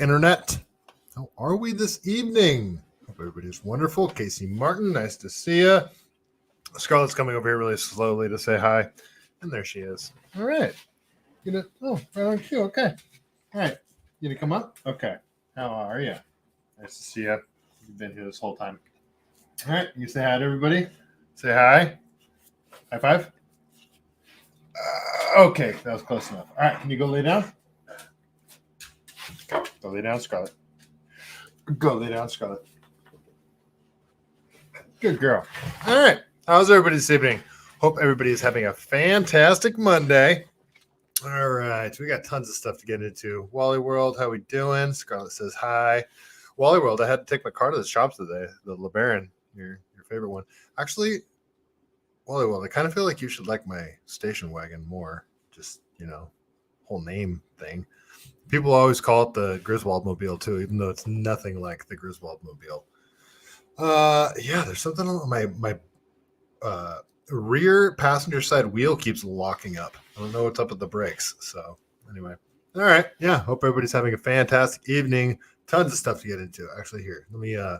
Internet. How are we this evening? Hope everybody's wonderful. Casey Martin, nice to see you. Scarlett's coming over here really slowly to say hi. And there she is. All right. Right on cue. Okay. All right. You gonna come up? Okay. How are you? Nice to see you. You've been here this whole time. All right. You say hi to everybody. Say hi. High five. Okay. That was close enough. All right. Can you go lay down? Go lay down, Scarlett. Go lay down, Scarlett. Good girl. All right. How's everybody this evening? Hope everybody is having a fantastic Monday. All right. We got tons of stuff to get into. Wally World, how we doing? Scarlett says hi. Wally World, I had to take my car to the shops today. The LeBaron, your favorite one. Actually, Wally World, I kind of feel like you should like my station wagon more. Just, whole name thing. People always call it the Griswold Mobile too, even though it's nothing like the Griswold Mobile. There's something on my rear passenger side wheel keeps locking up. I don't know what's up with the brakes. So anyway, all right. Yeah, hope everybody's having a fantastic evening. Tons of stuff to get into. Actually, here, let me. I'm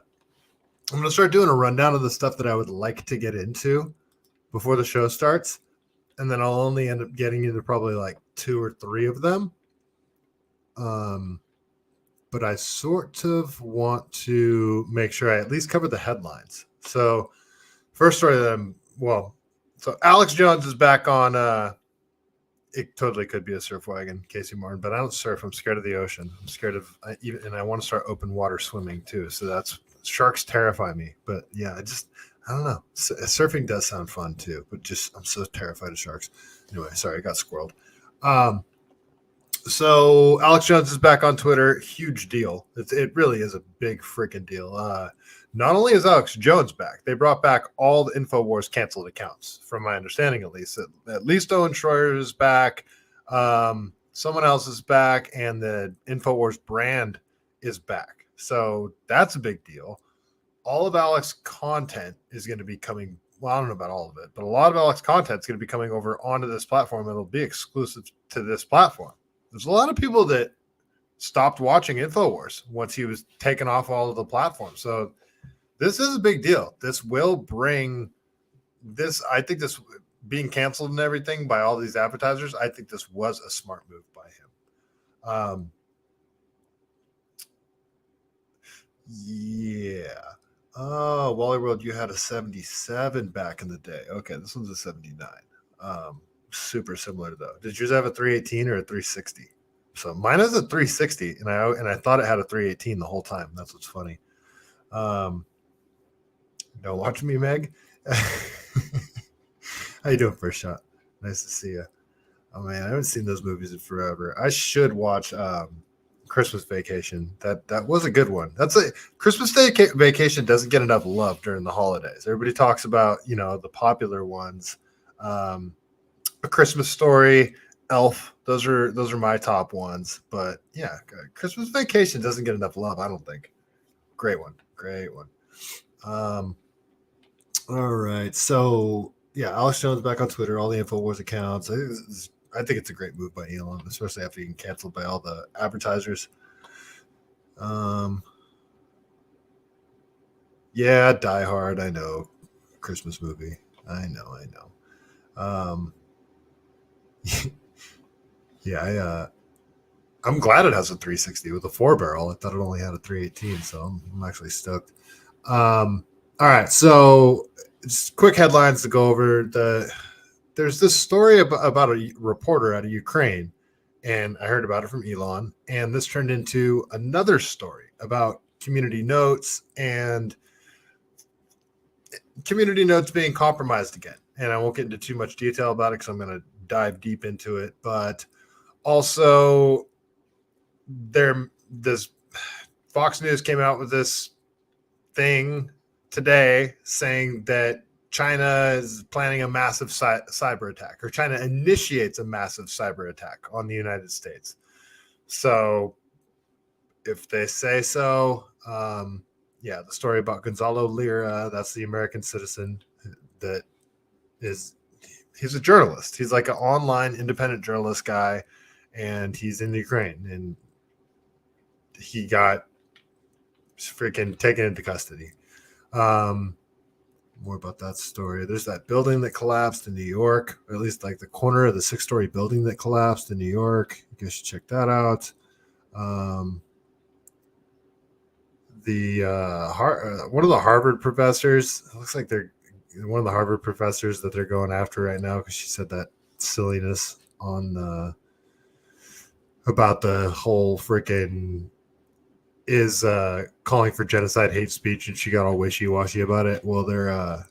going to start doing a rundown of the stuff that I would like to get into before the show starts, and then I'll only end up getting into probably like 2 or 3 of them. But I sort of want to make sure I at least cover the headlines. So first story that so Alex Jones is back on, it totally could be a surf wagon, Casey Martin, but I don't surf. I'm scared of the ocean. I'm scared of, and I want to start open water swimming too. So sharks terrify me, but yeah, I don't know. Surfing does sound fun too, but I'm so terrified of sharks. Anyway, sorry, I got squirreled. So Alex Jones is back on Twitter. Huge deal. It really is a big freaking deal. Not only is Alex Jones back, they brought back all the InfoWars canceled accounts, from my understanding at least. At least Owen Schroyer is back. Someone else is back, and the InfoWars brand is back. So that's a big deal. All of Alex content is going to be coming. Well, I don't know about all of it, but a lot of Alex content is going to be coming over onto this platform. It'll be exclusive to this platform. There's a lot of people that stopped watching InfoWars once he was taken off all of the platforms. So this is a big deal. This will bring this. I think this being canceled and everything by all these advertisers, I think this was a smart move by him. Oh, Wally World, you had a 77 back in the day. Okay, this one's a 79. Super similar though. Did yours have a 318 or a 360? So mine has a 360, and I thought it had a 318 the whole time. That's what's funny. Don't watch me, Meg. How you doing, First Shot? Nice to see you. Oh man, I haven't seen those movies in forever. I should watch Christmas Vacation. That was a good one. That's a Christmas Vacation doesn't get enough love during the holidays. Everybody talks about the popular ones. A Christmas Story, Elf. Those are my top ones. But yeah, Christmas Vacation doesn't get enough love, I don't think. Great one. All right. So yeah, Alex Jones back on Twitter, all the InfoWars accounts. I think it's a great move by Elon, especially after getting canceled by all the advertisers. Yeah, Die Hard. I know. Christmas movie. I know. Yeah, I'm glad it has a 360 with a 4-barrel. I thought it only had a 318, so I'm actually stoked. All right, so just quick headlines to go over. There's this story about a reporter out of Ukraine, and I heard about it from Elon, and this turned into another story about community notes and community notes being compromised again. And I won't get into too much detail about it because I'm going to dive deep into it, but also this Fox News came out with this thing today saying that China is planning a massive cyber attack, or China initiates a massive cyber attack on the United States. So if they say so, the story about Gonzalo Lira, that's the American citizen that he's a journalist. He's like an online independent journalist guy, and he's in Ukraine. And he got freaking taken into custody. More about that story. There's that building that collapsed in New York, or at least like the corner of the 6-story building that collapsed in New York. You guys should check that out. One of the Harvard professors, it looks like they're one of the Harvard professors that they're going after right now because she said that silliness on about the whole freaking is calling for genocide hate speech, and she got all wishy-washy about it. Well, they're I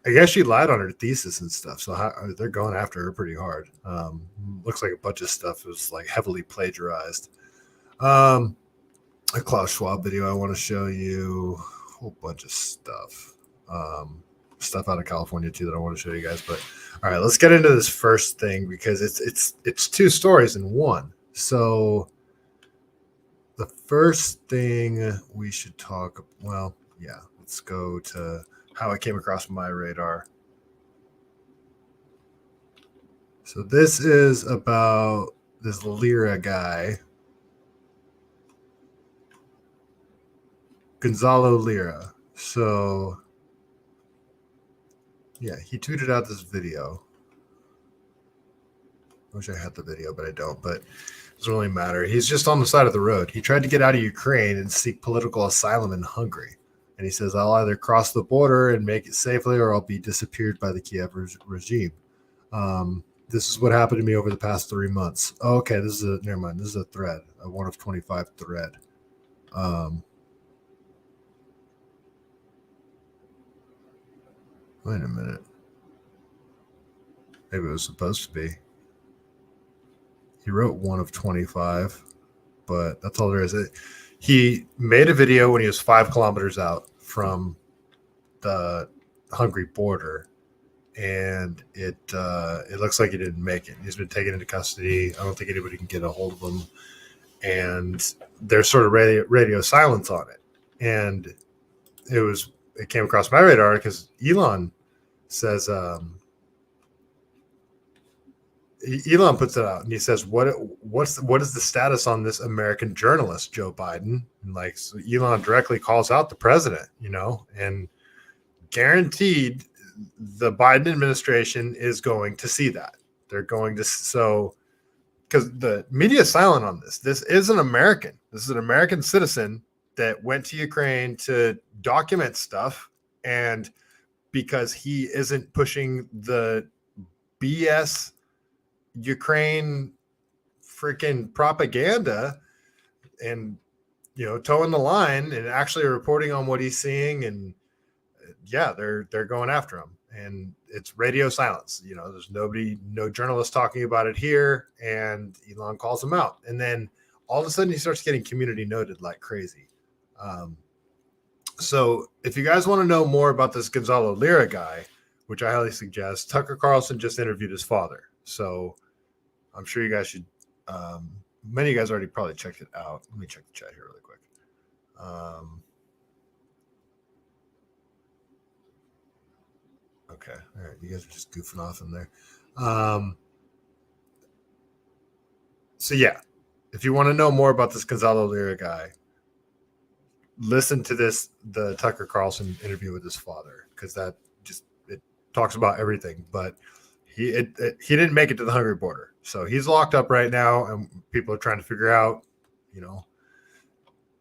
guess she lied on her thesis and stuff, so they're going after her pretty hard. Looks like a bunch of stuff was like heavily plagiarized. A Klaus Schwab video I want to show you, a whole bunch of stuff. Stuff out of California too that I want to show you guys. But all right, let's get into this first thing because it's two stories in one. So the first thing we should talk, let's go to how it came across my radar. So this is about this Lira guy, Gonzalo Lira. So yeah, he tweeted out this video. I wish I had the video, but I don't. But it doesn't really matter. He's just on the side of the road. He tried to get out of Ukraine and seek political asylum in Hungary. And he says, I'll either cross the border and make it safely or I'll be disappeared by the Kiev regime. This is what happened to me over the past 3 months. Oh, okay, never mind. This is a thread, a 1 of 25 thread. Wait a minute. Maybe it was supposed to be. He wrote 1 of 25, but that's all there is. He made a video when he was 5 kilometers out from the Hungary border, and it looks like he didn't make it. He's been taken into custody. I don't think anybody can get a hold of him, and there's sort of radio silence on it. And it came across my radar because Elon says Elon puts it out and he says, what is the status on this American journalist, Joe Biden? And so Elon directly calls out the president, and guaranteed the Biden administration is going to see that. They're going to, because the media is silent on this. This is an American. This is an American citizen that went to Ukraine to document stuff, and because he isn't pushing the BS Ukraine freaking propaganda and towing the line and actually reporting on what he's seeing, and they're going after him, and it's radio silence. There's no journalist talking about it here, and Elon calls him out, and then all of a sudden he starts getting community noted like crazy. So if you guys want to know more about this Gonzalo Lira guy, which I highly suggest, Tucker Carlson just interviewed his father. So I'm sure you guys should, many of you guys already probably checked it out. Let me check the chat here really quick. Okay. All right. You guys are just goofing off in there. So yeah, if you want to know more about this Gonzalo Lira guy, listen to the Tucker Carlson interview with his father, because it talks about everything. But he didn't make it to the Hungary border, so he's locked up right now, and people are trying to figure out,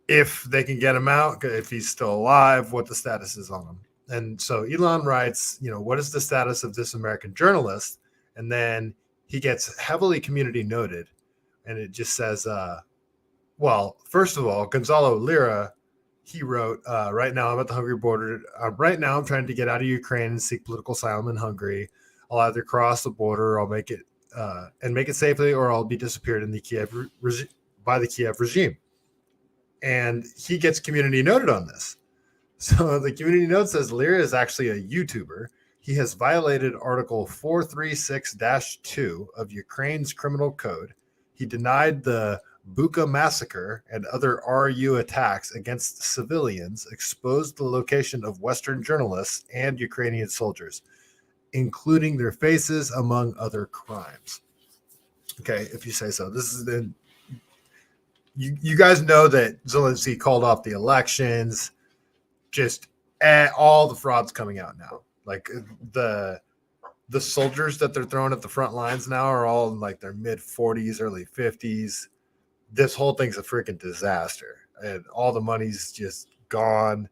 if they can get him out, if he's still alive, what the status is on him. And so Elon writes, what is the status of this American journalist? And then he gets heavily community noted, and it just says, well, first of all, Gonzalo Lira, he wrote, right now I'm at the Hungary border. Right now I'm trying to get out of Ukraine and seek political asylum in Hungary. I'll either cross the border or I'll make it and make it safely, or I'll be disappeared in by the Kiev regime. And he gets community noted on this. So the community note says Lira is actually a YouTuber. He has violated Article 436-2 of Ukraine's criminal code. He denied the Bucha massacre and other RU attacks against civilians, exposed the location of Western journalists and Ukrainian soldiers, including their faces, among other crimes. Okay, if you say so. This is you guys know that Zelensky called off the elections. Just all the fraud's coming out now. Like the soldiers that they're throwing at the front lines now are all in like their mid 40s, early 50s. This whole thing's a freaking disaster, and all the money's just gone.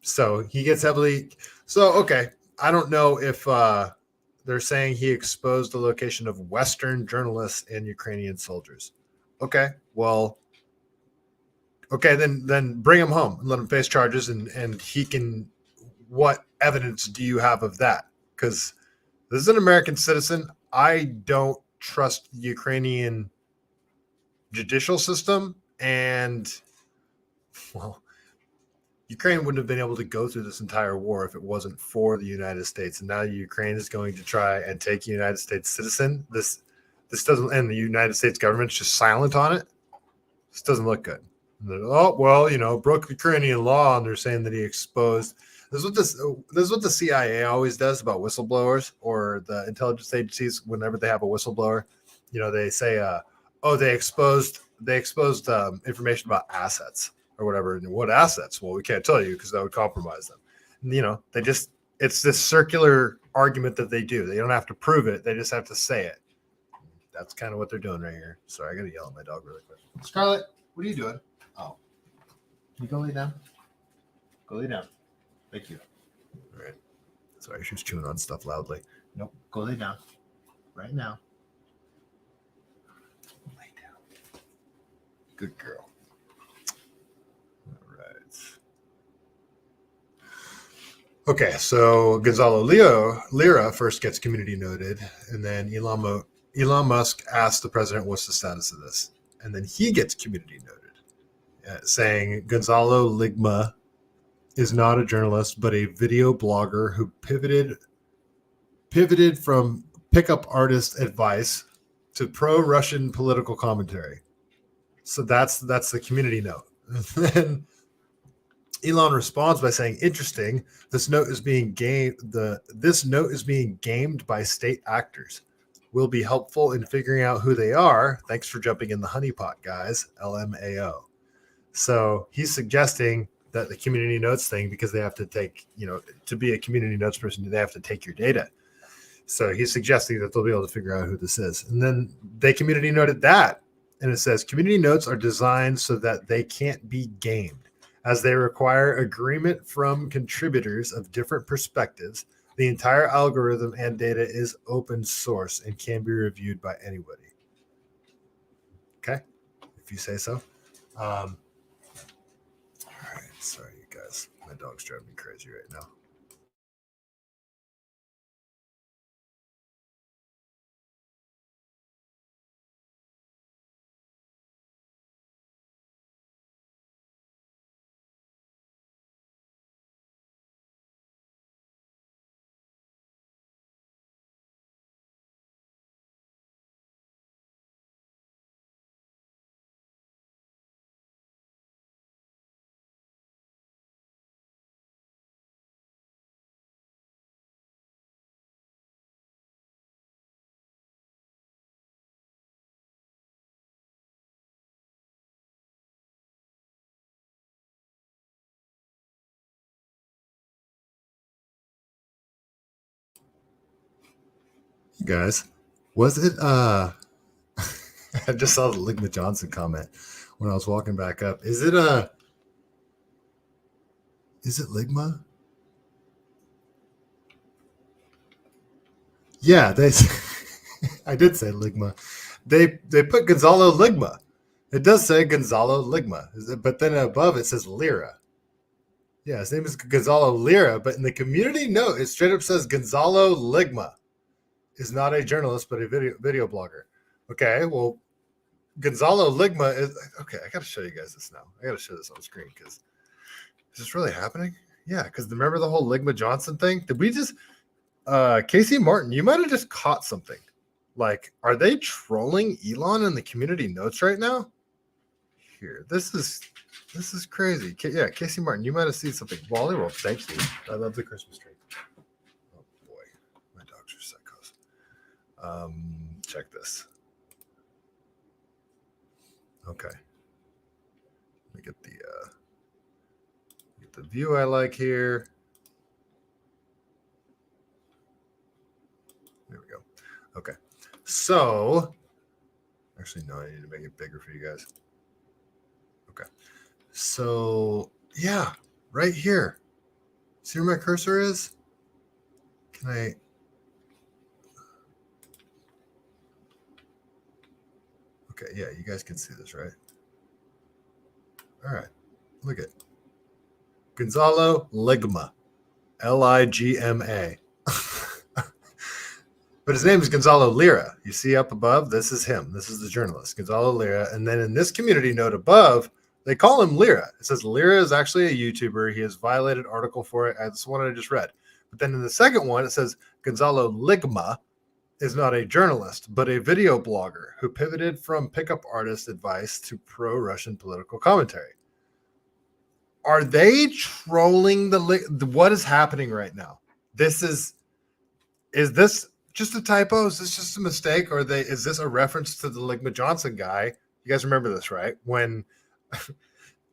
So he gets heavily. So okay, I don't know if they're saying he exposed the location of Western journalists and Ukrainian soldiers. Okay, well, okay, then bring him home and let him face charges, and he can. What evidence do you have of that? Because this is an American citizen. I don't trust the Ukrainian judicial system, and well, Ukraine wouldn't have been able to go through this entire war if it wasn't for the United States. And now Ukraine is going to try and take a United States citizen. This doesn't, and the United States government's just silent on it. This doesn't look good. Oh well, broke Ukrainian law, and they're saying that he exposed. This is what the CIA always does about whistleblowers or the intelligence agencies. Whenever they have a whistleblower, they say, "Oh, they exposed information about assets or whatever." And what assets? Well, we can't tell you because that would compromise them. And, it's this circular argument that they do. They don't have to prove it; they just have to say it. That's kind of what they're doing right here. Sorry, I got to yell at my dog really quick. Scarlett, what are you doing? Oh, can you go lay down? Go lay down. Thank you. All right. Sorry, she was chewing on stuff loudly. Nope. Go lay down. Right now. Lay down. Good girl. All right. Okay, so Gonzalo Lira first gets community noted, and then Elon Musk asked the president, what's the status of this? And then he gets community noted, saying Gonzalo Ligma is not a journalist, but a video blogger who pivoted from pickup artist advice to pro-Russian political commentary. So that's the community note. Then Elon responds by saying, "Interesting. This note is being gamed by state actors. Will be helpful in figuring out who they are. Thanks for jumping in the honeypot, guys. LMAO." So he's suggesting that the community notes thing, because they have to take, to be a community notes person, they have to take your data. So he's suggesting that they'll be able to figure out who this is. And then they community noted that. And it says community notes are designed so that they can't be gamed, as they require agreement from contributors of different perspectives. The entire algorithm and data is open source and can be reviewed by anybody. Okay, if you say so. All right, sorry, you guys. My dog's driving me crazy right now. Guys, was it I just saw the Ligma Johnson comment when I was walking back up. Is it Ligma? Yeah, I did say Ligma. They put Gonzalo Ligma. It does say Gonzalo Ligma, but then above it says Lira. Yeah, his name is Gonzalo Lira, but in the community note, it straight up says Gonzalo Ligma is not a journalist, but a video blogger. Okay, well, Gonzalo Ligma is okay. I got to show you guys this now. I got to show this on the screen because is this really happening? Yeah, because remember the whole Ligma Johnson thing? Did we just Casey Martin? You might have just caught something. Like, are they trolling Elon in the community notes right now? Here, this is crazy. Yeah, Casey Martin, you might have seen something. Wally Wolf, thank you. I love the Christmas tree. Oh boy, my dogs are psychos. Check this. Okay. Let me get the view I like here. There we go. Okay. So, actually, no, I need to make it bigger for you guys. Okay. So, yeah, right here. See where my cursor is? Can I? Okay, yeah, you guys can see this, right? All right. Look at Gonzalo Ligma. Ligma. But his name is Gonzalo Lira. You see up above? This is him. This is the journalist, Gonzalo Lira. And then in this community note above, they call him Lira. It says Lira is actually a YouTuber. He has violated Article 4. That's the one I just read. But then in the second one, it says Gonzalo Ligma is not a journalist, but a video blogger who pivoted from pickup artist advice to pro-Russian political commentary. Are they trolling what is happening right now? Is this just a typo? Is this just a mistake? Or is this a reference to the Ligma Johnson guy? You guys remember this, right? When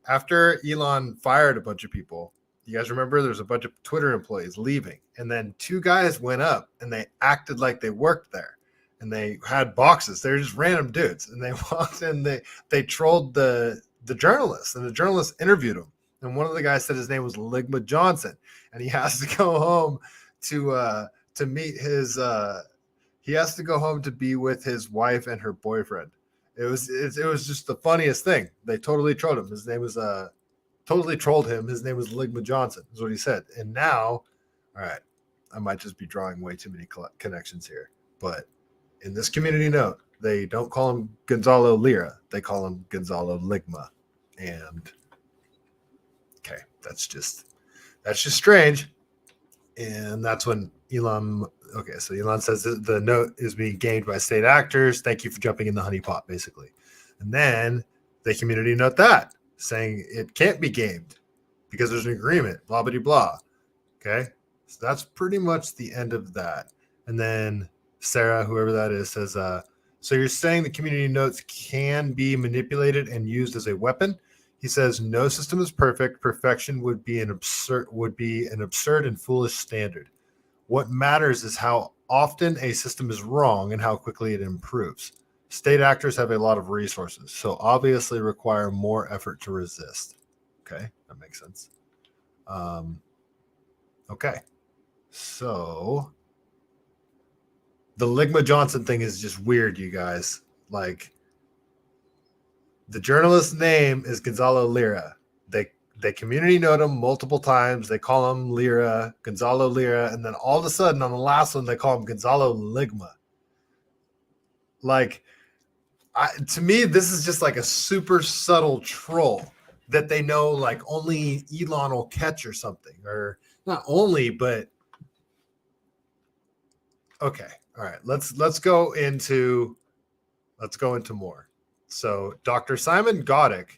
after Elon fired a bunch of people, you guys remember there's a bunch of Twitter employees leaving. And then two guys went up and they acted like they worked there. And they had boxes. They're just random dudes. And they walked in, they trolled the journalist. And the journalist interviewed him. And one of the guys said his name was Ligma Johnson. And he has to go home to meet his he has to go home to be with his wife and her boyfriend. It was just the funniest thing. They totally trolled him. His name was totally trolled him. His name was Ligma Johnson, is what he said. And now, all right, I might just be drawing way too many connections here. But in this community note, they don't call him Gonzalo Lira. They call him Gonzalo Ligma. And okay, that's just strange. And that's when Elon, okay, so Elon says that the note is being gamed by state actors. Thank you for jumping in the honeypot, basically. And then they community note that, saying it can't be gamed because there's an agreement, blah, blah, blah. Okay, so that's pretty much the end of that. And then Sarah, whoever that is, says, so you're saying the community notes can be manipulated and used as a weapon? He says no system is perfect. Perfection would be an absurd and foolish standard. What matters is how often a system is wrong and how quickly it improves. State actors have a lot of resources, so obviously require more effort to resist. Okay, that makes sense. Okay, so the Ligma Johnson thing is just weird, you guys. Like, the journalist's name is Gonzalo Lira. They community note him multiple times. They call him Lira, Gonzalo Lira, and then all of a sudden on the last one they call him Gonzalo Ligma. Like, to me, this is just like a super subtle troll that they know like only Elon will catch or something, or not only, but okay, all right. Let's go into more. So Dr. Simon Godek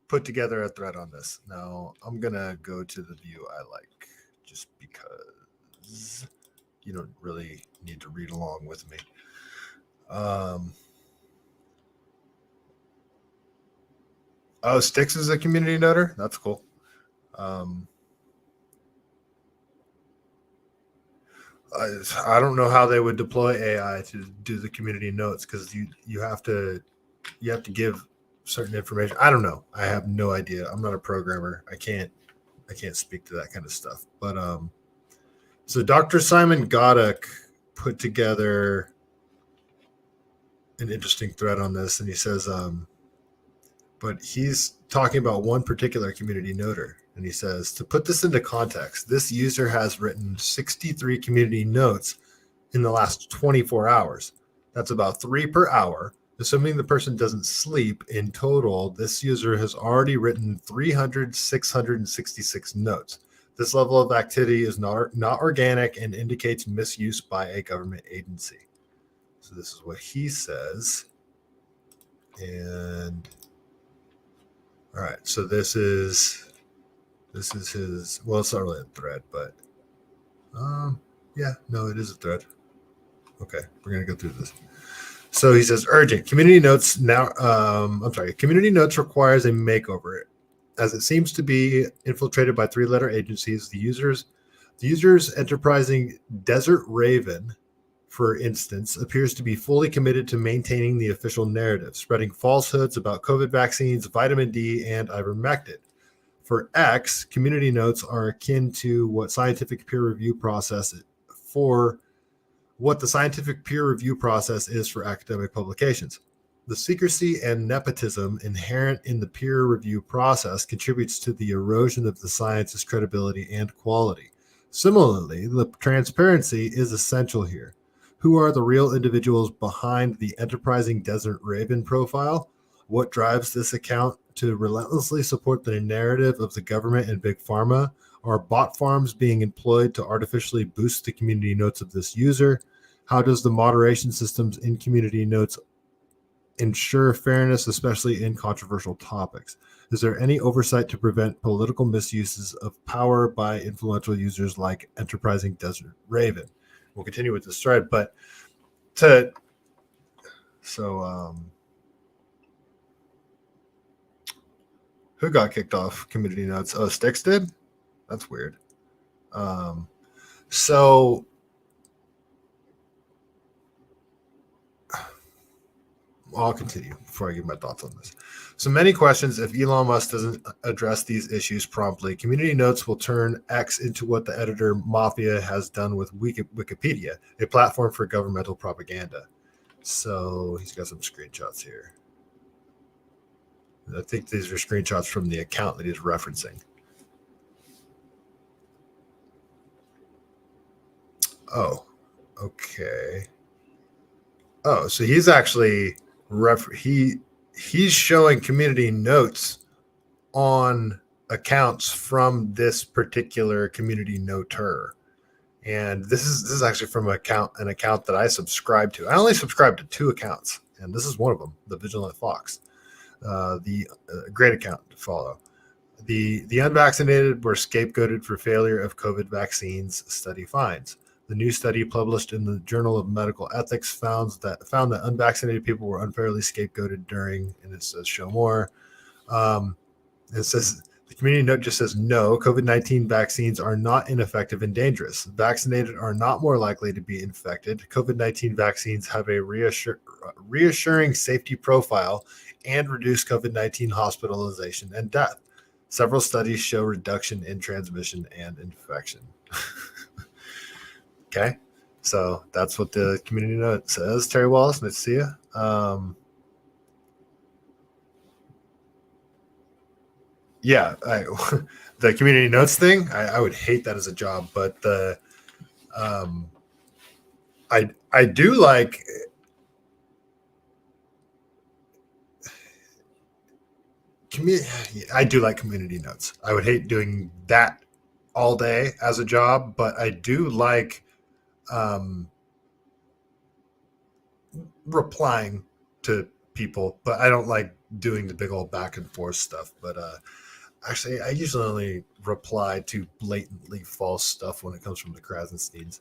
put together a thread on this. Now I'm gonna go to the view I like, just because you don't really need to read along with me. Oh, Styx is a community noter. That's cool. I don't know how they would deploy AI to do the community notes, because you have to give certain information. I don't know. I have no idea. I'm not a programmer. I can't speak to that kind of stuff. But so Dr. Simon Godek put together an interesting thread on this, and he says, but he's talking about one particular community noter. And he says, to put this into context, this user has written 63 community notes in the last 24 hours. That's about 3 per hour. Assuming the person doesn't sleep, in total, this user has already written 666 notes. This level of activity is not organic and indicates misuse by a government agency. So this is what he says. And all right, so this is his, well, it's not really a thread, but yeah, no, it is a thread. Okay, we're gonna go through this. So he says, urgent. Community Notes now. Community Notes requires a makeover, as it seems to be infiltrated by three-letter agencies. The user's enterprising Desert Raven, for instance, appears to be fully committed to maintaining the official narrative, spreading falsehoods about COVID vaccines, vitamin D, and ivermectin. For X, community notes are akin to what scientific peer review process the scientific peer review process is for academic publications. The secrecy and nepotism inherent in the peer review process contributes to the erosion of the science's credibility and quality. Similarly, the transparency is essential here. Who are the real individuals behind the enterprising Desert Raven profile? What drives this account to relentlessly support the narrative of the government and big pharma? Are bot farms being employed to artificially boost the community notes of this user? How does the moderation systems in community notes ensure fairness, especially in controversial topics? Is there any oversight to prevent political misuses of power by influential users like enterprising Desert Raven? We'll continue with this thread, but who got kicked off community notes? Oh, Styx did? That's weird. So I'll continue before I give my thoughts on this. So many questions. If Elon Musk doesn't address these issues promptly, community notes will turn X into what the editor mafia has done with Wikipedia, a platform for governmental propaganda. So he's got some screenshots here. I think these are screenshots from the account that he's referencing. Oh, okay. Oh, so he's actually he's showing community notes on accounts from this particular community noter. And this is actually from an account that I subscribe to. I only subscribe to 2 accounts, and this is one of them, the Vigilant Fox, the great account to follow. The unvaccinated were scapegoated for failure of COVID vaccines, study finds. The new study published in the Journal of Medical Ethics found that unvaccinated people were unfairly scapegoated during, and it says show more. It says the community note just says no, COVID-19 vaccines are not ineffective and dangerous. Vaccinated are not more likely to be infected. COVID-19 vaccines have a reassuring safety profile and reduce COVID-19 hospitalization and death. Several studies show reduction in transmission and infection. Okay, so that's what the community note says. Terry Wallace, nice to see you. The community notes thing, I would hate that as a job, but I do like community notes. I would hate doing that all day as a job, but I do like replying to people, but I don't like doing the big old back and forth stuff. But actually, I usually only reply to blatantly false stuff when it comes from the Krasensteins.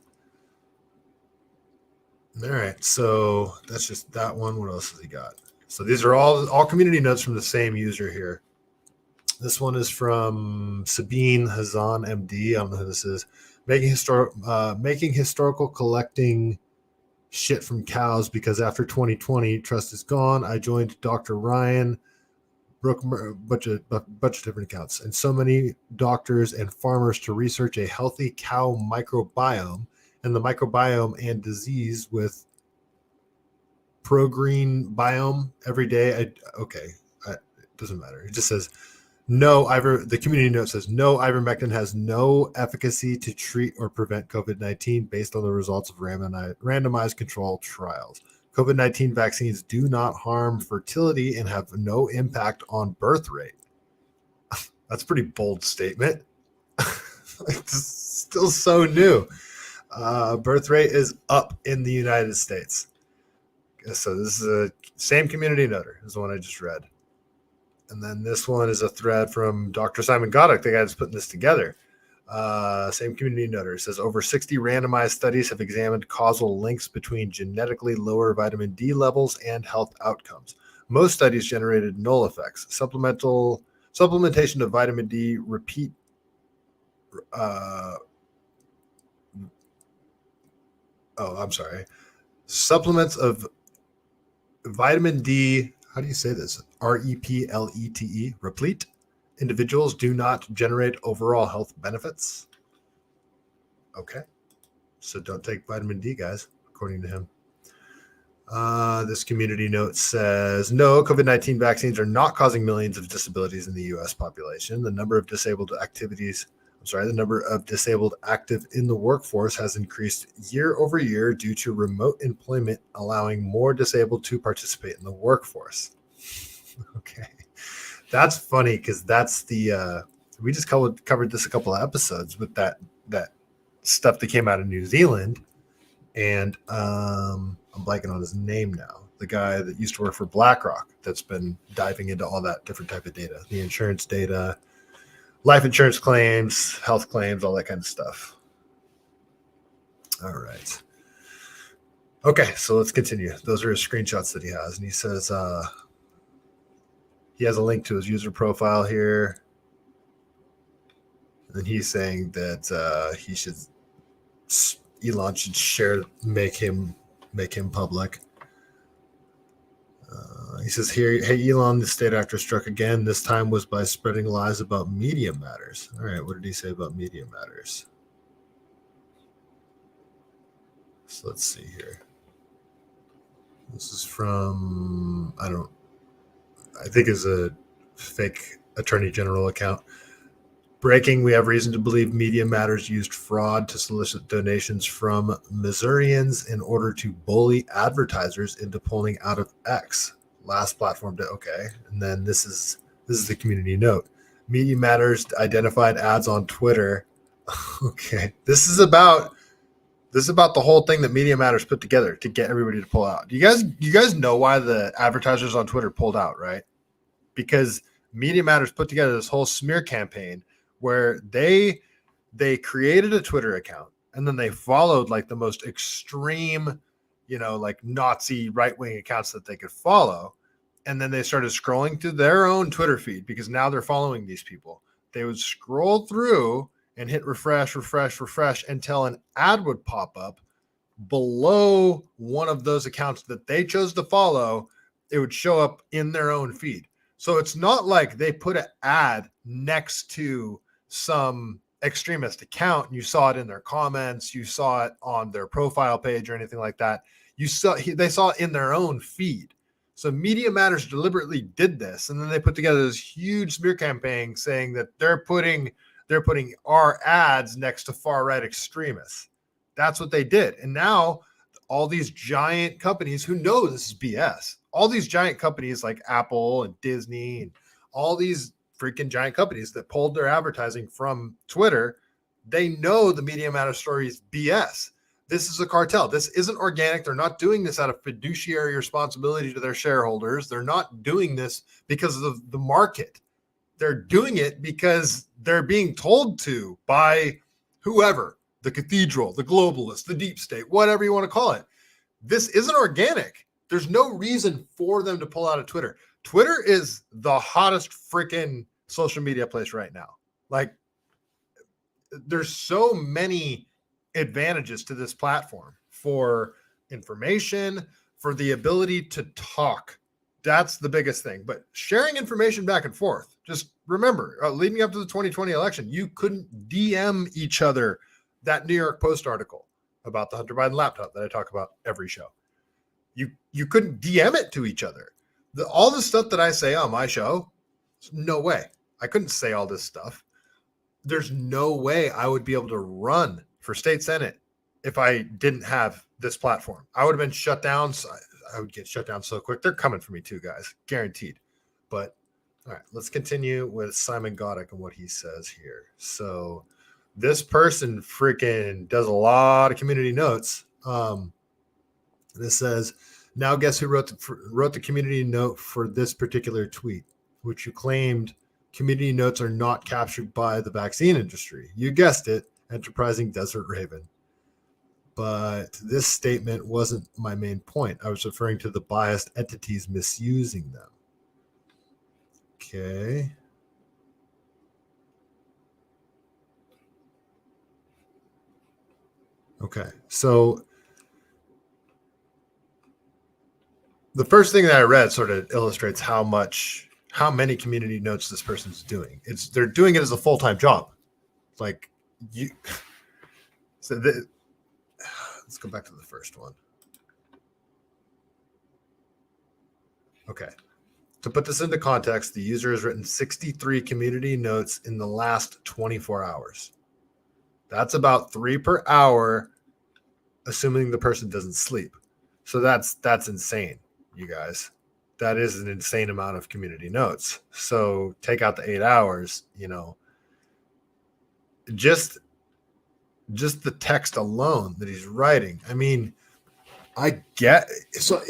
All right, so that's just that one. What else has he got? So these are all community notes from the same user here. This one is from Sabine Hazan, MD. I don't know who this is. Making historical collecting shit from cows because after 2020, trust is gone. I joined Dr. Ryan, Brooke, a bunch of different accounts, and so many doctors and farmers to research a healthy cow microbiome and the microbiome and disease with pro-green biome every day. It doesn't matter. It just says the community note says no, ivermectin has no efficacy to treat or prevent COVID-19 based on the results of randomized controlled trials. COVID-19 vaccines do not harm fertility and have no impact on birth rate. That's a pretty bold statement. It's still so new. Birth rate is up in the United States. So this is the same community noter as the one I just read. And then this one is a thread from Dr. Simon Goddick, the guy that's putting this together. Same community noter says over 60 randomized studies have examined causal links between genetically lower vitamin D levels and health outcomes. Most studies generated null effects. Supplementation of vitamin D repeat supplements of vitamin D, how do you say this? REPLETE, replete individuals do not generate overall health benefits. Okay. So don't take vitamin D, guys, according to him. This community note says, no, COVID-19 vaccines are not causing millions of disabilities in the U.S. population. The number of disabled active in the workforce has increased year over year due to remote employment, allowing more disabled to participate in the workforce. Okay. That's funny because that's the, we just covered this a couple of episodes with that stuff that came out of New Zealand. And I'm blanking on his name now. The guy that used to work for BlackRock that's been diving into all that different type of data, the insurance data, life insurance claims, health claims, all that kind of stuff. All right. Okay, so let's continue. Those are his screenshots that he has. And he says he has a link to his user profile here. And he's saying that Elon should make him public. He says here, hey, Elon, the state actor struck again. This time was by spreading lies about media matters. All right, what did he say about media matters? So let's see here. This is from, I think is a fake attorney general account. Breaking, we have reason to believe Media Matters used fraud to solicit donations from Missourians in order to bully advertisers into pulling out of X. Last platform to okay. And then this is the community note. Media Matters identified ads on Twitter. Okay. This is about the whole thing that Media Matters put together to get everybody to pull out. You guys know why the advertisers on Twitter pulled out, right? Because Media Matters put together this whole smear campaign where they created a Twitter account and then they followed like the most extreme, like Nazi right-wing accounts that they could follow. And then they started scrolling through their own Twitter feed because now they're following these people. They would scroll through and hit refresh until an ad would pop up below one of those accounts that they chose to follow. It would show up in their own feed. So it's not like they put an ad next to some extremist account and you saw it in their comments, you saw it on their profile page or anything like that. They saw it in their own feed. So Media Matters deliberately did this, and then they put together this huge smear campaign saying that they're putting our ads next to far right extremists. That's what they did. And now all these giant companies who know this is BS, all these giant companies like Apple and Disney and all these freaking giant companies that pulled their advertising from Twitter, they know the Media Matters story is BS. This is a cartel. This isn't organic. They're not doing this out of fiduciary responsibility to their shareholders. They're not doing this because of the market. They're doing it because they're being told to by whoever, the cathedral, the globalists, the deep state, whatever you want to call it. This isn't organic. There's no reason for them to pull out of Twitter. Twitter is the hottest freaking social media place right now. Like, there's so many advantages to this platform for information, for the ability to talk. That's the biggest thing. But sharing information back and forth. Just remember, leading up to the 2020 election, you couldn't DM each other that New York Post article about the Hunter Biden laptop that I talk about every show. You couldn't DM it to each other. All the stuff that I say on my show, no way. I couldn't say all this stuff. There's no way I would be able to run for state senate if I didn't have this platform. I would have been shut down. So I would get shut down so quick. They're coming for me too, guys. Guaranteed. But all right, let's continue with Simon Goddick and what he says here. So this person freaking does a lot of community notes. This says, now guess who wrote the community note for this particular tweet, which you claimed community notes are not captured by the vaccine industry. You guessed it, enterprising desert raven. But this statement wasn't my main point. I was referring to the biased entities misusing them. Okay. Okay. So the first thing that I read sort of illustrates how many community notes this person's doing. They're doing it as a full-time job. Like you. So let's go back to the first one. Okay. To put this into context, the user has written 63 community notes in the last 24 hours. That's about 3 per hour, assuming the person doesn't sleep. So that's insane, you guys. That is an insane amount of community notes. So take out the 8 hours, just the text alone that he's writing. I mean, I get so.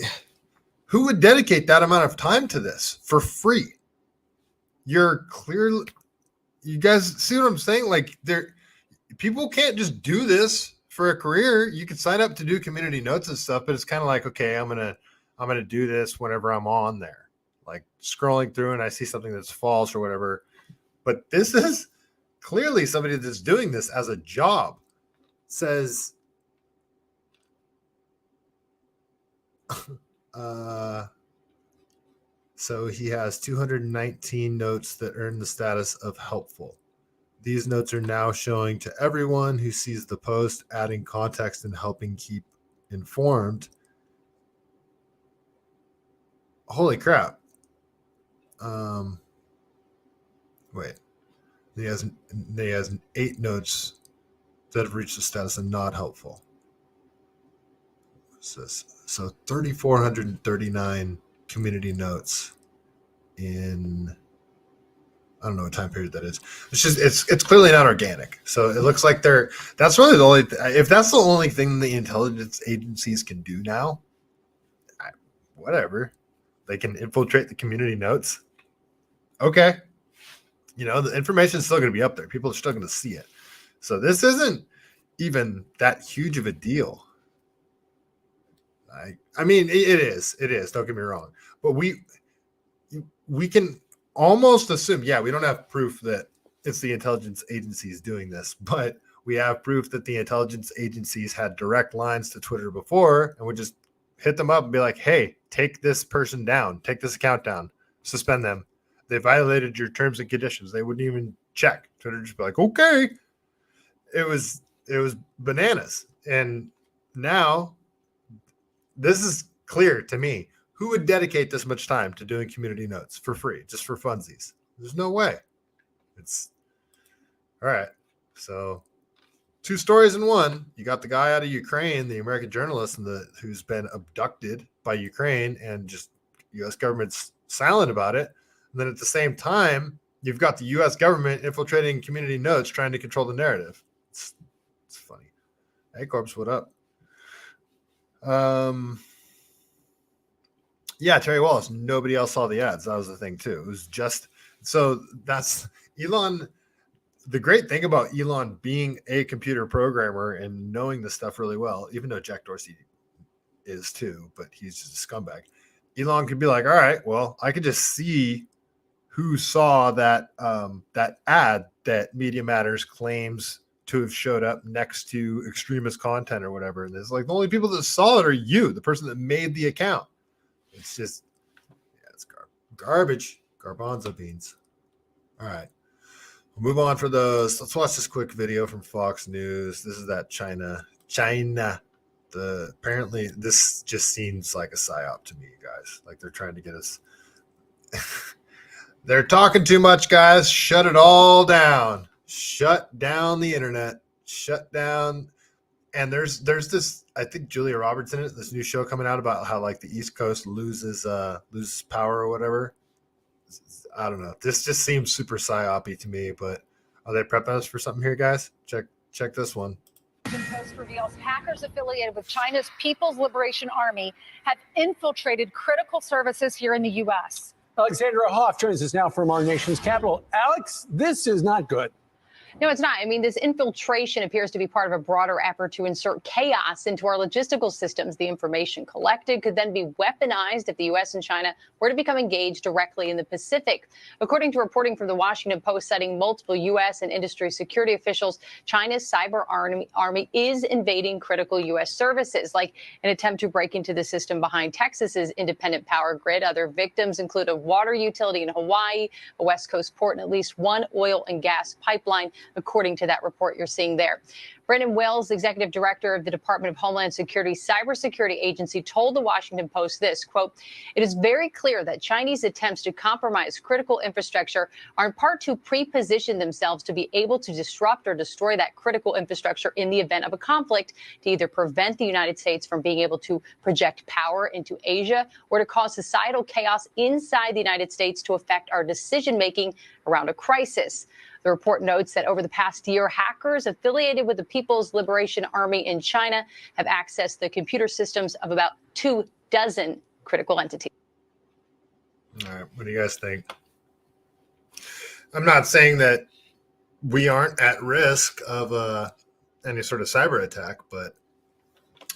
Who would dedicate that amount of time to this for free? You guys see what I'm saying? Like, people can't just do this for a career. You can sign up to do community notes and stuff, but it's kind of like, okay, I'm gonna do this whenever I'm on there, like scrolling through and I see something that's false or whatever. But this is clearly somebody that's doing this as a job. Says so he has 219 notes that earn the status of helpful. These notes are now showing to everyone who sees the post, adding context and helping keep informed. Holy crap. Wait. He has 8 notes that have reached the status of not helpful. What's this? So 3,439 community notes in, I don't know what time period that is. It's clearly not organic. So it looks like that's really the only, if that's the only thing the intelligence agencies can do now, whatever. They can infiltrate the community notes. Okay. The information is still going to be up there. People are still going to see it. So this isn't even that huge of a deal. I mean, it is. Don't get me wrong. But we can almost assume, we don't have proof that it's the intelligence agencies doing this, but we have proof that the intelligence agencies had direct lines to Twitter before and would just hit them up and be like, hey, take this person down, take this account down, suspend them. They violated your terms and conditions. They wouldn't even check. Twitter would just be like, okay. It was bananas. And now this is clear to me. Who would dedicate this much time to doing community notes for free, just for funsies? There's no way. It's all right. So 2 stories in one. You got the guy out of Ukraine, the American journalist, who's been abducted by Ukraine, and just U.S. government's silent about it. And then at the same time, you've got the U.S. government infiltrating community notes, trying to control the narrative. It's funny. Hey, Corpse, what up? Terry Wallace. Nobody else saw the ads. That was the thing too. It was just so that's Elon. The great thing about Elon being a computer programmer and knowing this stuff really well, even though Jack Dorsey is too, but he's just a scumbag. Elon could be like, all right, well, I could just see who saw that that ad that Media Matters claims to have showed up next to extremist content or whatever. And it's like the only people that saw it are you, the person that made the account. It's just, it's garbage, garbanzo beans. All right, we'll move on for those. Let's watch this quick video from Fox News. This is that China. Apparently this just seems like a psyop to me, guys. Like they're trying to get us. They're talking too much, guys. Shut it all down. Shut down the internet. Shut down. And there's this, I think Julia Roberts in it, this new show coming out about how like the East Coast loses power or whatever. I don't know. This just seems super psyop-y to me, but are they prepping us for something here, guys? Check this one. Post reveals hackers affiliated with China's People's Liberation Army have infiltrated critical services here in the U.S. Alexandra Hoff joins us now from our nation's capital. Alex, this is not good. No, it's not. I mean, this infiltration appears to be part of a broader effort to insert chaos into our logistical systems. The information collected could then be weaponized if the U.S. and China were to become engaged directly in the Pacific. According to reporting from the Washington Post citing multiple U.S. and industry security officials, China's cyber army is invading critical U.S. services, like an attempt to break into the system behind Texas's independent power grid. Other victims include a water utility in Hawaii, a West Coast port, and at least one oil and gas pipeline, according to that report you're seeing there. Brendan Wells, executive director of the Department of Homeland Security's cybersecurity agency, told the Washington Post this, quote, "It is very clear that Chinese attempts to compromise critical infrastructure are in part to pre-position themselves to be able to disrupt or destroy that critical infrastructure in the event of a conflict, to either prevent the United States from being able to project power into Asia or to cause societal chaos inside the United States to affect our decision-making around a crisis." The report notes that over the past year, hackers affiliated with the People's Liberation Army in China have accessed the computer systems of about 24 critical entities. All right, what do you guys think? I'm not saying that we aren't at risk of any sort of cyber attack, but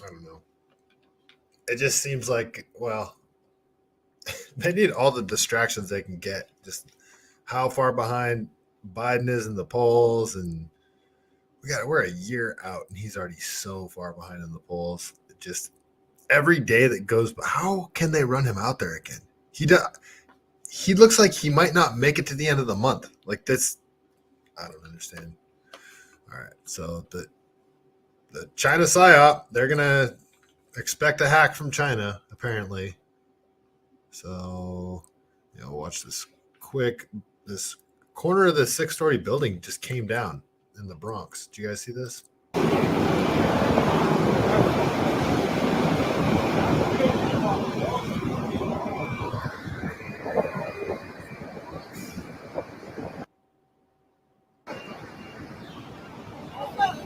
I don't know. It just seems like, well, they need all the distractions they can get. Just how far behind Biden is in the polls, and we're a year out and he's already so far behind in the polls. It just every day that goes by, how can they run him out there again? He looks like he might not make it to the end of the month. Like this, I don't understand. All right, so the China PSYOP, they're gonna expect a hack from China apparently. So watch this corner of the 6-story building just came down in the Bronx. Did you guys see this?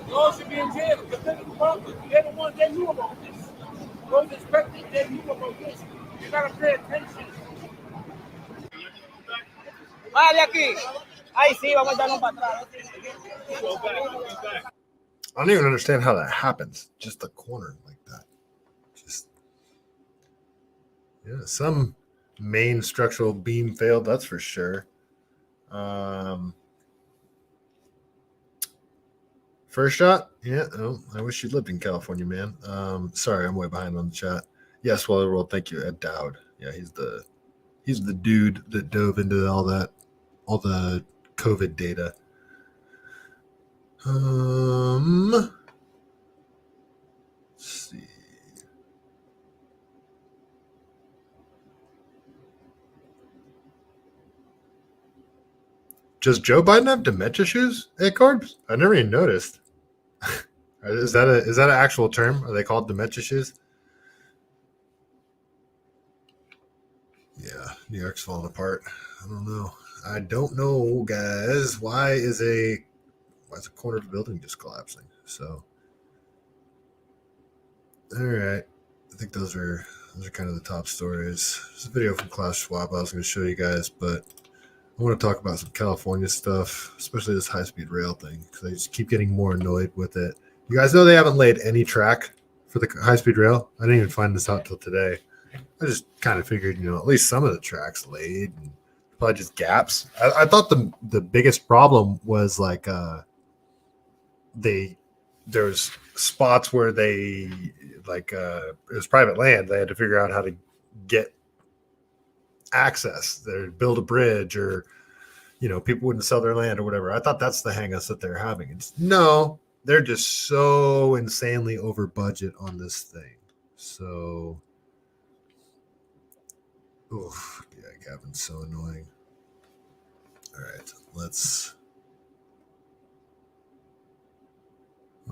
Y'all should be in jail because they're the ones that knew about this. Those expected, they knew about this. You gotta pay attention. Vale aquí. Ahí sí, vamos a darnos para atrás. I don't even understand how that happens. Just a corner like that. Some main structural beam failed, that's for sure. First shot? Yeah. Oh, I wish you lived in California, man. Sorry, I'm way behind on the chat. Yes, well, thank you, Ed Dowd. Yeah, he's the dude that dove into all the COVID data. Let's see. Does Joe Biden have dementia shoes at Carbs? I never even noticed. Is that an actual term? Are they called dementia shoes? Yeah, New York's falling apart. I don't know, guys. Why is a corner of the building just collapsing? So, all right. I think those are kind of the top stories. There's a video from Klaus Schwab I was going to show you guys, but I want to talk about some California stuff, especially this high-speed rail thing, because I just keep getting more annoyed with it. You guys know they haven't laid any track for the high-speed rail? I didn't even find this out till today. I just kind of figured, at least some of the tracks laid, and probably just gaps. I thought the biggest problem was like there's spots where they it was private land. They had to figure out how to get access. They build a bridge, or people wouldn't sell their land or whatever. I thought that's the hang-ups that they're having. No, they're just so insanely over budget on this thing. So, oof, yeah, Gavin's so annoying. All right,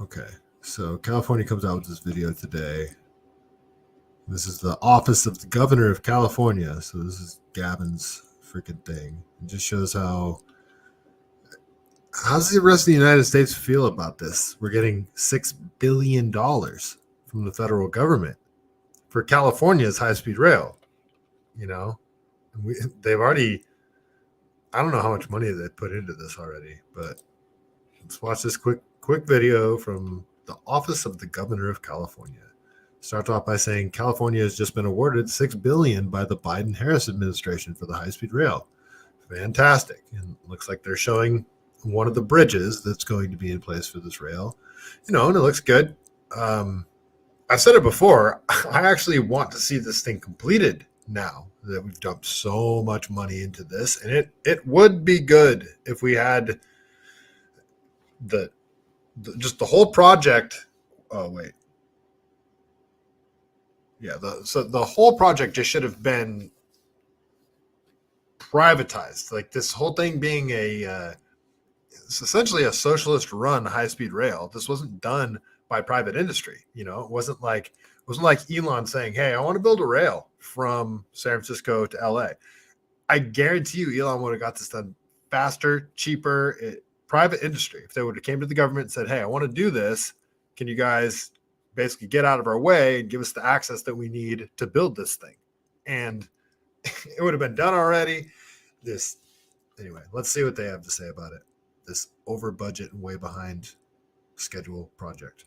okay, so California comes out with this video today. This is the office of the governor of California. So this is Gavin's freaking thing. It just shows how's the rest of the United States feel about this? We're getting $6 billion from the federal government for California's high-speed rail. They've already, I don't know how much money they put into this already, but let's watch this quick video from the Office of the Governor of California. Starts off by saying California has just been awarded $6 billion by the Biden-Harris administration for the high-speed rail. Fantastic. And it looks like they're showing one of the bridges that's going to be in place for this rail. And it looks good. I've said it before. I actually want to see this thing completed now that we've dumped so much money into this. And it would be good if we had just the whole project. Oh, wait. Yeah, so the whole project just should have been privatized. Like this whole thing being it's essentially a socialist-run high-speed rail. This wasn't done by private industry. It wasn't like Elon saying, "Hey, I want to build a rail from San Francisco to LA." I guarantee you, Elon would have got this done faster, cheaper. Private industry. If they would have came to the government and said, "Hey, I want to do this. Can you guys basically get out of our way and give us the access that we need to build this thing?" And it would have been done already. Anyway, let's see what they have to say about it. This over budget and way behind schedule project.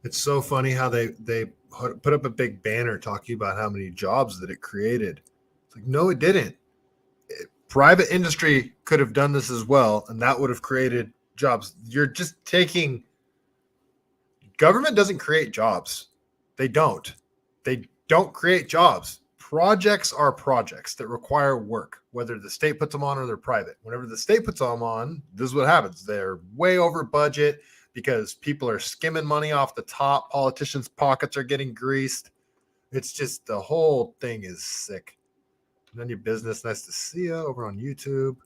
It's so funny how they put up a big banner talking about how many jobs that it created. It's like, no, it didn't. Private industry could have done this as well, and that would have created jobs. You're just taking government doesn't create jobs. They don't create jobs. Projects are projects that require work, whether the state puts them on or they're private. Whenever the state puts them on, this is what happens. They're way over budget because people are skimming money off the top. Politicians' pockets are getting greased. It's just the whole thing is sick. None of your business. Nice to see you over on YouTube.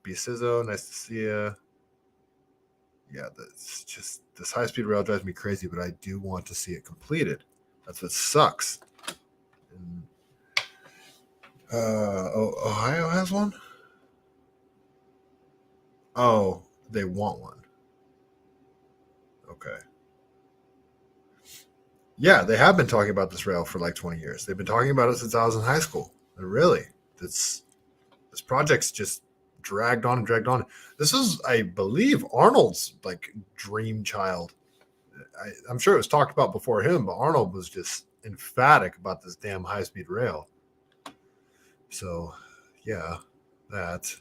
Be Sizzo. Nice to see you. Yeah, this high-speed rail drives me crazy, but I do want to see it completed. That's what sucks. And, Ohio has one? Oh, they want one. Okay. Yeah, they have been talking about this rail for like 20 years. They've been talking about it since I was in high school. And really, this project's just dragged on and dragged on. This is, I believe, Arnold's like dream child. I'm sure it was talked about before him, but Arnold was just emphatic about this damn high-speed rail. So, yeah, that.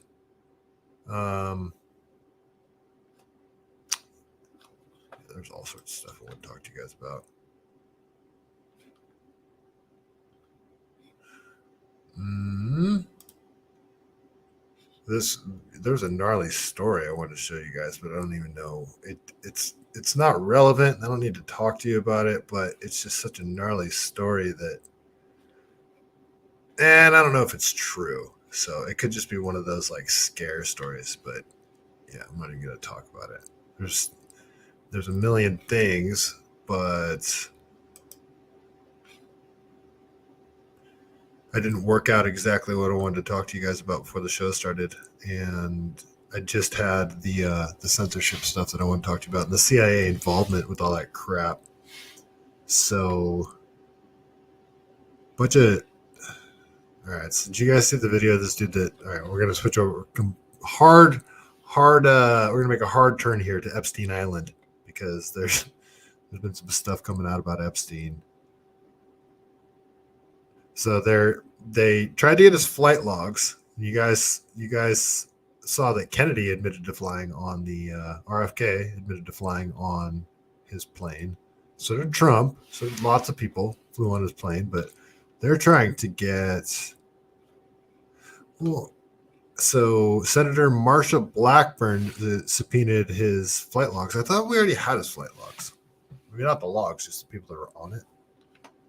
There's all sorts of stuff I want to talk to you guys about. There's a gnarly story I wanted to show you guys, but I don't even know. It's not relevant. I don't need to talk to you about it, but it's just such a gnarly story that, and I don't know if it's true. So it could just be one of those like scare stories, but yeah, I'm not even going to talk about it. There's a million things, but I didn't work out exactly what I wanted to talk to you guys about before the show started, and I just had the censorship stuff that I want to talk to you about, and the CIA involvement with all that crap. So, all right. So did you guys see the video of this dude that? All right, we're gonna switch over. We're gonna make a hard turn here to Epstein Island because there's been some stuff coming out about Epstein. So they tried to get his flight logs. You guys saw that Kennedy admitted to flying on the RFK admitted to flying on his plane. So did Trump. So lots of people flew on his plane, but they're trying to get. Well, so Senator Marsha Blackburn subpoenaed his flight logs. I thought we already had his flight logs. Maybe not the logs, just the people that were on it.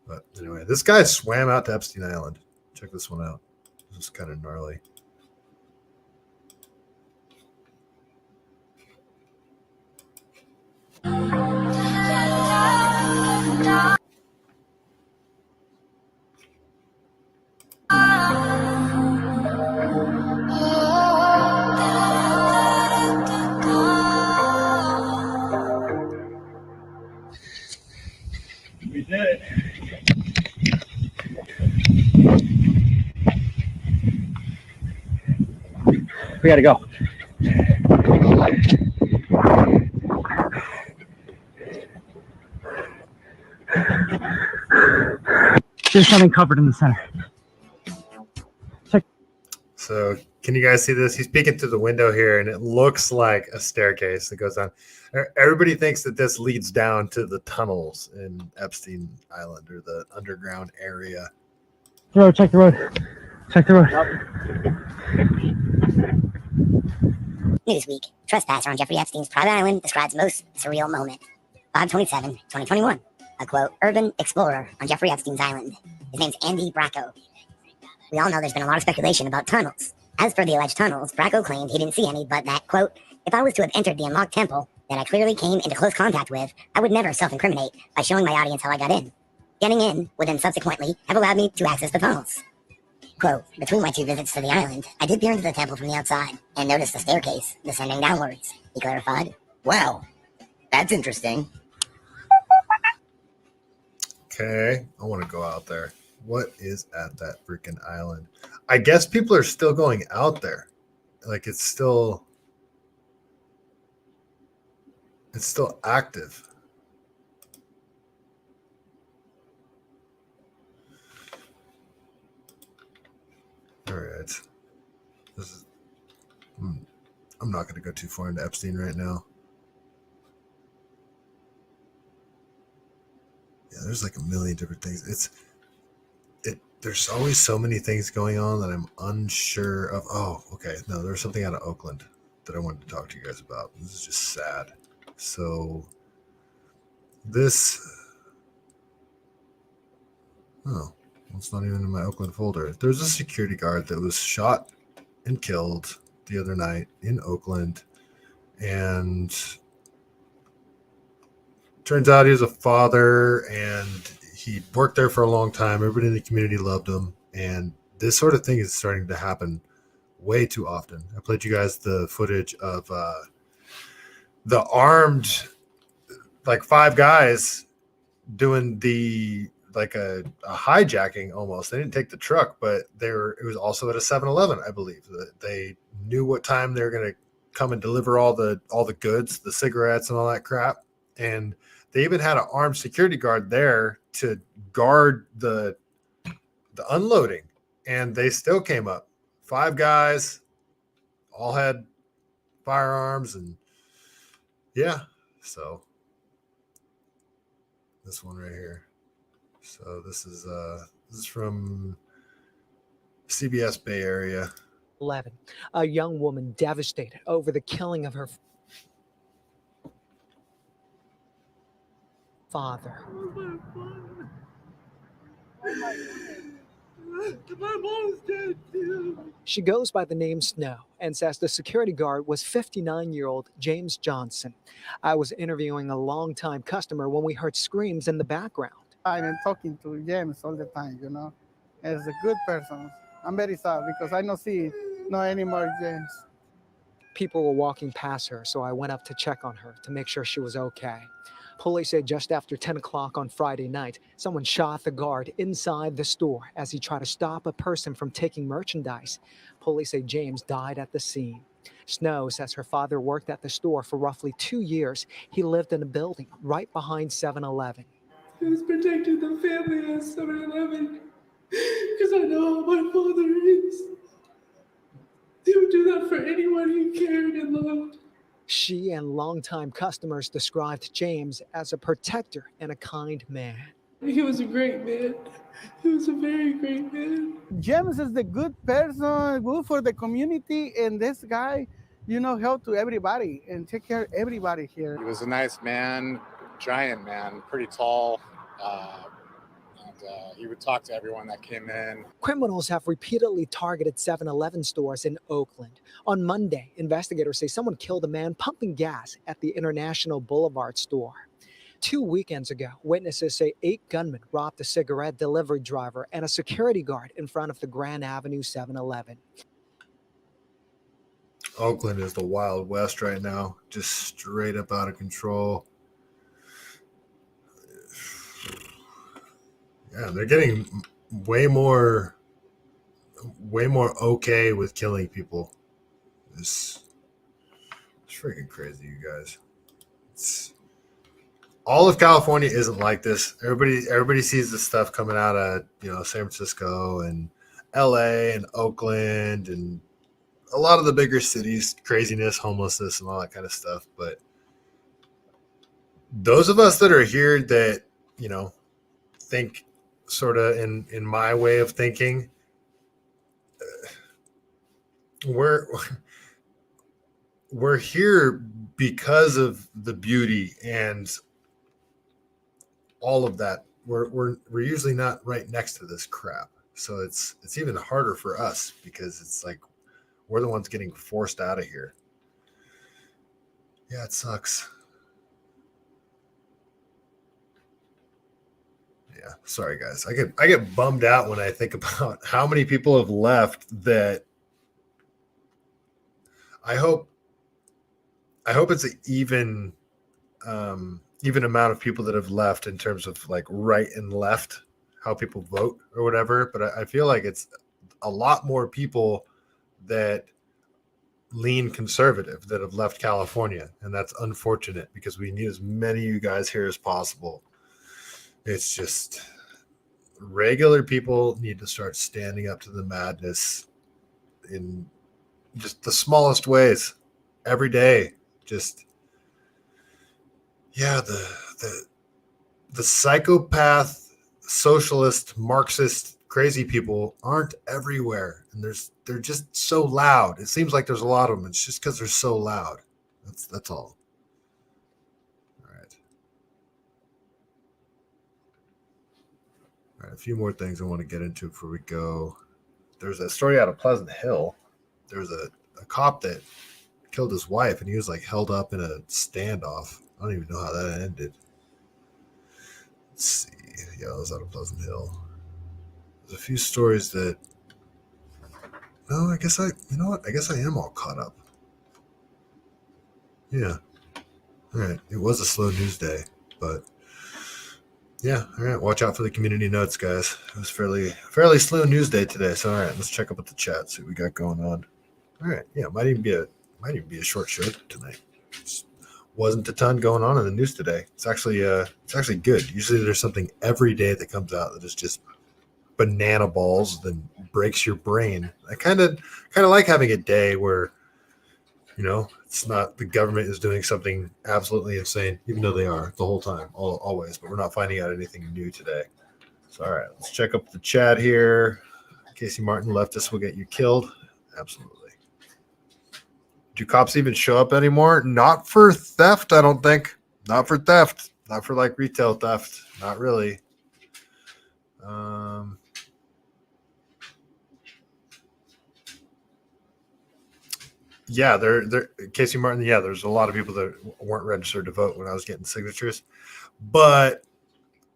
But anyway, this guy swam out to Epstein Island. Check this one out. This is kind of gnarly. We gotta go. There's something covered in the center. So can you guys see this? He's peeking through the window here, and it looks like a staircase that goes down. Everybody thinks that this leads down to the tunnels in Epstein Island or the underground area. Road, check the road. Check the road. Newsweek. Trespasser on Jeffrey Epstein's private island describes most surreal moment. 5/27/2021. A quote, urban explorer on Jeffrey Epstein's island. His name's Andy Bracco. We all know there's been a lot of speculation about tunnels. As for the alleged tunnels, Bracco claimed he didn't see any, but that, quote, if I was to have entered the unlocked temple that I clearly came into close contact with, I would never self-incriminate by showing my audience how I got in. Getting in would then subsequently have allowed me to access the tunnels. Quote, between my 2 visits to the island, I did peer into the temple from the outside and noticed the staircase descending downwards, he clarified. Wow, that's interesting. Okay, I want to go out there. What is at that freaking island? I guess people are still going out there. Like it's still active. All right. I'm not going to go too far into Epstein right now. Yeah, there's like a million different things. There's always so many things going on that I'm unsure of. Oh, okay. No, there's something out of Oakland that I wanted to talk to you guys about. This is just sad. So it's not even in my Oakland folder. There's a security guard that was shot and killed the other night in Oakland. And turns out he was a father and he worked there for a long time. Everybody in the community loved him. And this sort of thing is starting to happen way too often. I played you guys the footage of the armed, like 5 guys doing a hijacking almost. They didn't take the truck, but it was also at a 7-Eleven, I believe. They knew what time they were going to come and deliver all the goods, the cigarettes and all that crap. And they even had an armed security guard there to guard the unloading, and they still came up. 5 guys, all had firearms, and yeah. So this one right here. So this is from CBS Bay Area. 11. A young woman devastated over the killing of her father. My mom's dead too. She goes by the name Snow and says the security guard was 59-year-old James Johnson. I was interviewing a longtime customer when we heard screams in the background. I'm talking to James all the time, you know. As a good person. I'm very sad because I don't see no anymore James. People were walking past her, so I went up to check on her to make sure she was okay. Police say just after 10 o'clock on Friday night, someone shot the guard inside the store as he tried to stop a person from taking merchandise. Police say James died at the scene. Snow says her father worked at the store for roughly 2 years. He lived in a building right behind 7-Eleven. He was protecting the family at 7-Eleven because I know how my father is. He would do that for anyone he cared and loved. She and longtime customers described James as a protector and a kind man. He was a great man. He was a very great man. James is the good person, good for the community, and this guy, you know, help to everybody and take care of everybody here. He was a nice man, giant man, pretty tall. He would talk to everyone that came in. Criminals have repeatedly targeted 7-Eleven stores in Oakland. On Monday, investigators say someone killed a man pumping gas at the International Boulevard store. 2 weekends ago, witnesses say 8 gunmen robbed a cigarette delivery driver and a security guard in front of the Grand Avenue 7-Eleven. Oakland is the Wild West right now, just straight up out of control. Yeah, they're getting way more okay with killing people. It's freaking crazy, you guys. All of California isn't like this. Everybody sees this stuff coming out of San Francisco and LA and Oakland and a lot of the bigger cities, craziness, homelessness, and all that kind of stuff. But those of us that are here that think sort of in my way of thinking, we're here because of the beauty and all of that. We're usually not right next to this crap, so it's even harder for us because it's like we're the ones getting forced out of here. Yeah, it sucks. Yeah, sorry guys. I get bummed out when I think about how many people have left. That I hope it's an even amount of people that have left in terms of like right and left, how people vote or whatever. But I feel like it's a lot more people that lean conservative that have left California, and that's unfortunate because we need as many of you guys here as possible. It's just regular people need to start standing up to the madness in just the smallest ways every day. Just, yeah, the psychopath, socialist, Marxist, crazy people aren't everywhere, and they're just so loud. It seems like there's a lot of them. It's just because they're so loud. That's all. All right, a few more things I want to get into before we go. There's a story out of Pleasant Hill. There was a cop that killed his wife, and he was like held up in a standoff. I don't even know how that ended. Let's see. Yeah, it was out of Pleasant Hill. There's a few stories that. No, I guess you know what? I guess I am all caught up. Yeah. All right. It was a slow news day, but yeah. All right. Watch out for the community notes, guys. It was fairly slow news day today. So all right, let's check up with the chat, see what we got going on. All right. Yeah, might even be a short show tonight. Just wasn't a ton going on in the news today. It's actually good. Usually there's something every day that comes out that is just banana balls, then breaks your brain. I kind of like having a day where it's not the government is doing something absolutely insane, even though they are the whole time, always, but we're not finding out anything new today. So all right, let's check up the chat here. Casey Martin, leftist will get you killed. Absolutely. Do cops even show up anymore? Not for theft, I don't think. Not for theft. Not for like retail theft. Not really. Yeah, they're Casey Martin. Yeah, there's a lot of people that weren't registered to vote when I was getting signatures. But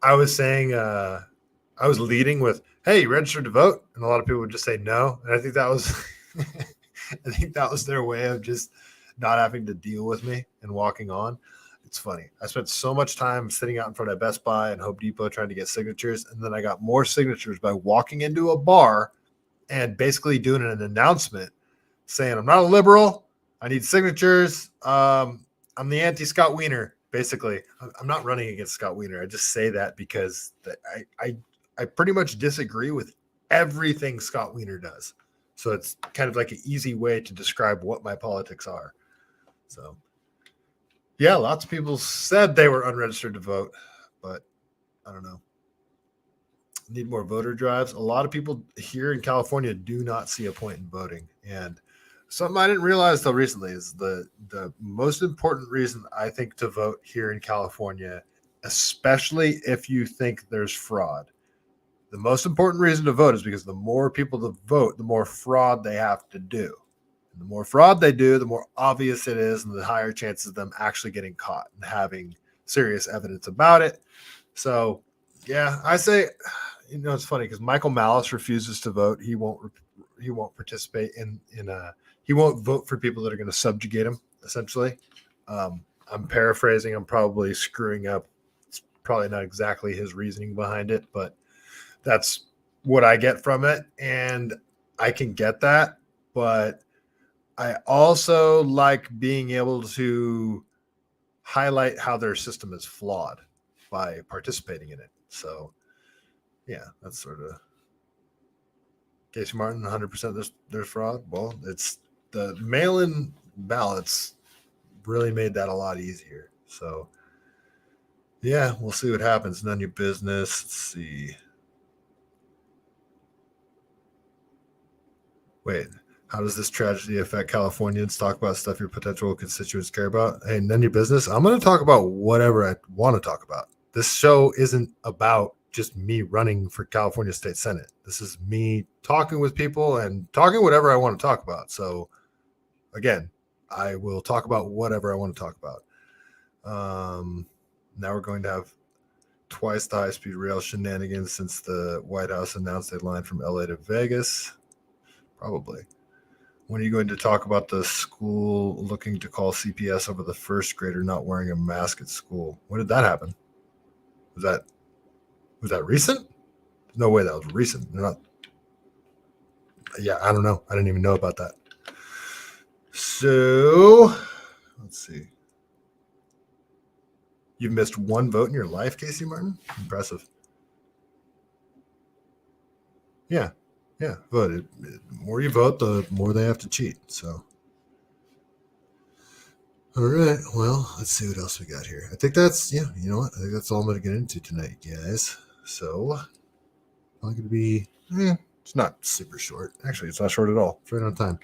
I was saying, I was leading with, "Hey, you registered to vote?" And a lot of people would just say no. And I think that was, their way of just not having to deal with me and walking on. It's funny. I spent so much time sitting out in front of Best Buy and Home Depot trying to get signatures, and then I got more signatures by walking into a bar and basically doing an announcement saying, "I'm not a liberal. I need signatures. I'm the anti-Scott Wiener." Basically, I'm not running against Scott Wiener. I just say that because I pretty much disagree with everything Scott Wiener does. So it's kind of like an easy way to describe what my politics are. So, yeah, lots of people said they were unregistered to vote, but I don't know. Need more voter drives. A lot of people here in California do not see a point in voting. And something I didn't realize till recently is the most important reason I think to vote here in California, especially if you think there's fraud. The most important reason to vote is because the more people that vote, the more fraud they have to do. And the more fraud they do, the more obvious it is, and the higher chances of them actually getting caught and having serious evidence about it. So, yeah, I say, it's funny because Michael Malice refuses to vote. He won't participate he won't vote for people that are going to subjugate him, essentially. I'm paraphrasing. I'm probably screwing up. It's probably not exactly his reasoning behind it, but that's what I get from it. And I can get that, but I also like being able to highlight how their system is flawed by participating in it. So, yeah, that's sort of Casey Martin. 100% there's fraud. Well, it's the mail-in ballots really made that a lot easier. So, yeah, we'll see what happens. None of your business. Let's see. Wait, how does this tragedy affect Californians? Talk about stuff your potential constituents care about. Hey, none of your business. I'm going to talk about whatever I want to talk about. This show isn't about just me running for California State Senate. This is me talking with people and talking whatever I want to talk about. So, again, I will talk about whatever I want to talk about. Now we're going to have twice the high-speed rail shenanigans since the White House announced a line from LA to Vegas. Probably. When are you going to talk about the school looking to call CPS over the first grader not wearing a mask at school? When did that happen? Was that recent? No way that was recent. They're not. Yeah, I don't know. I didn't even know about that. So, let's see. You've missed one vote in your life, Casey Martin? Impressive. Yeah, vote. The more you vote, the more they have to cheat. So, all right. Well, let's see what else we got here. I think that's, you know what? I think that's all I'm going to get into tonight, guys. So, I'm going to be, it's not super short. Actually, it's not short at all. It's right on time.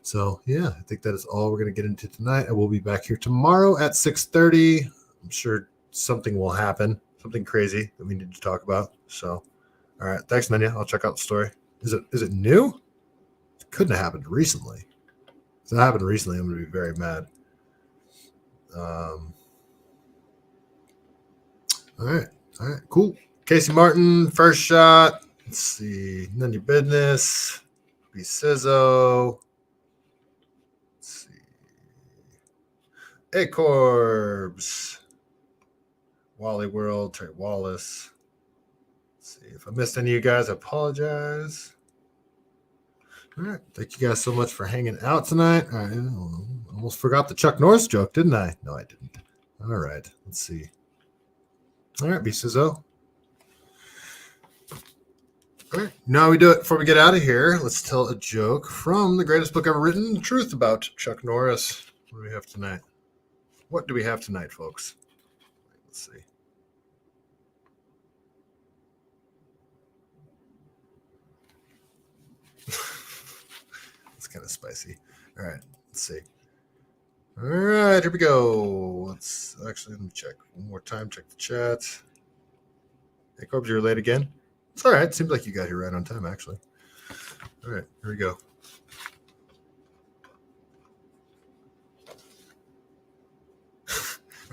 So, yeah, I think that is all we're going to get into tonight. I will be back here tomorrow at 6:30. I'm sure something will happen, something crazy that we need to talk about. So, all right. Thanks, Nanya. I'll check out the story. Is it new? It couldn't have happened recently. If it happened recently, I'm going to be very mad. All right, cool. Casey Martin, first shot. Let's see. None of your business. Be Sizzo. Let's see. A-Corbs. Wally World, Trey Wallace. Let's see. If I missed any of you guys, I apologize. All right. Thank you guys so much for hanging out tonight. All right. I almost forgot the Chuck Norris joke, didn't I? No, I didn't. All right. Let's see. All right, B. Sizzo. All right. Now we do it. Before we get out of here, let's tell a joke from the greatest book ever written, The Truth About Chuck Norris. What do we have tonight? What do we have tonight, folks? Let's see. It's kind of spicy. All right, let's see. All right, here we go. Let's actually let me check one more time. Check the chat. Hey, Corbs, you're late again. It's all right. Seems like you got here right on time, actually. All right, here we go.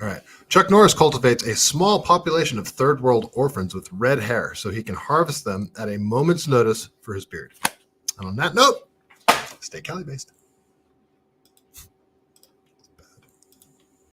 All right. Chuck Norris cultivates a small population of third world orphans with red hair so he can harvest them at a moment's notice for his beard. And on that note, stay CaliBased.